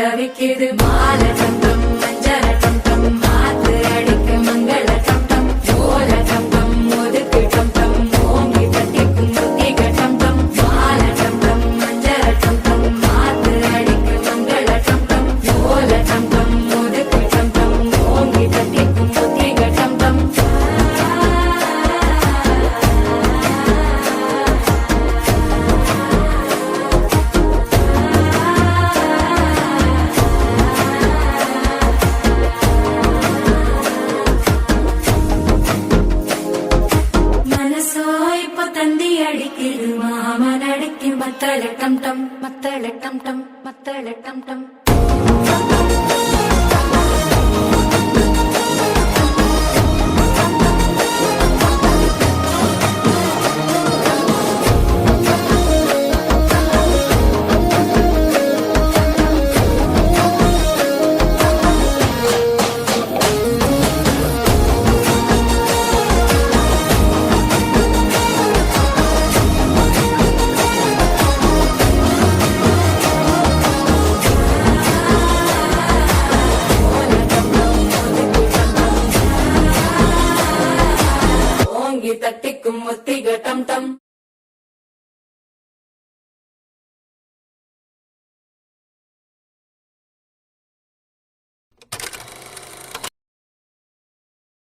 தவிக்குது மாலை டம் மஞ்சள டம் மாத்து அடிக்க மங்கள டம் ஓல டம் ஒதுக்கு டம் ஓங்கி தட்டிக்கும் புத்திக டம் மாலை டம் மஞ்சள டம் மாத்து அடிக்க மங்கள டம் ஓல டம் ஒதுக்கு டம் ஓங்கி தட்டிக்கும் புத்திக டம் அடிக்குது மாமன் அடிக்கும் மத்தள டம் டம் மத்தள டம் டம் மத்தள டம் டம் தட்டிக்கும் முத்தி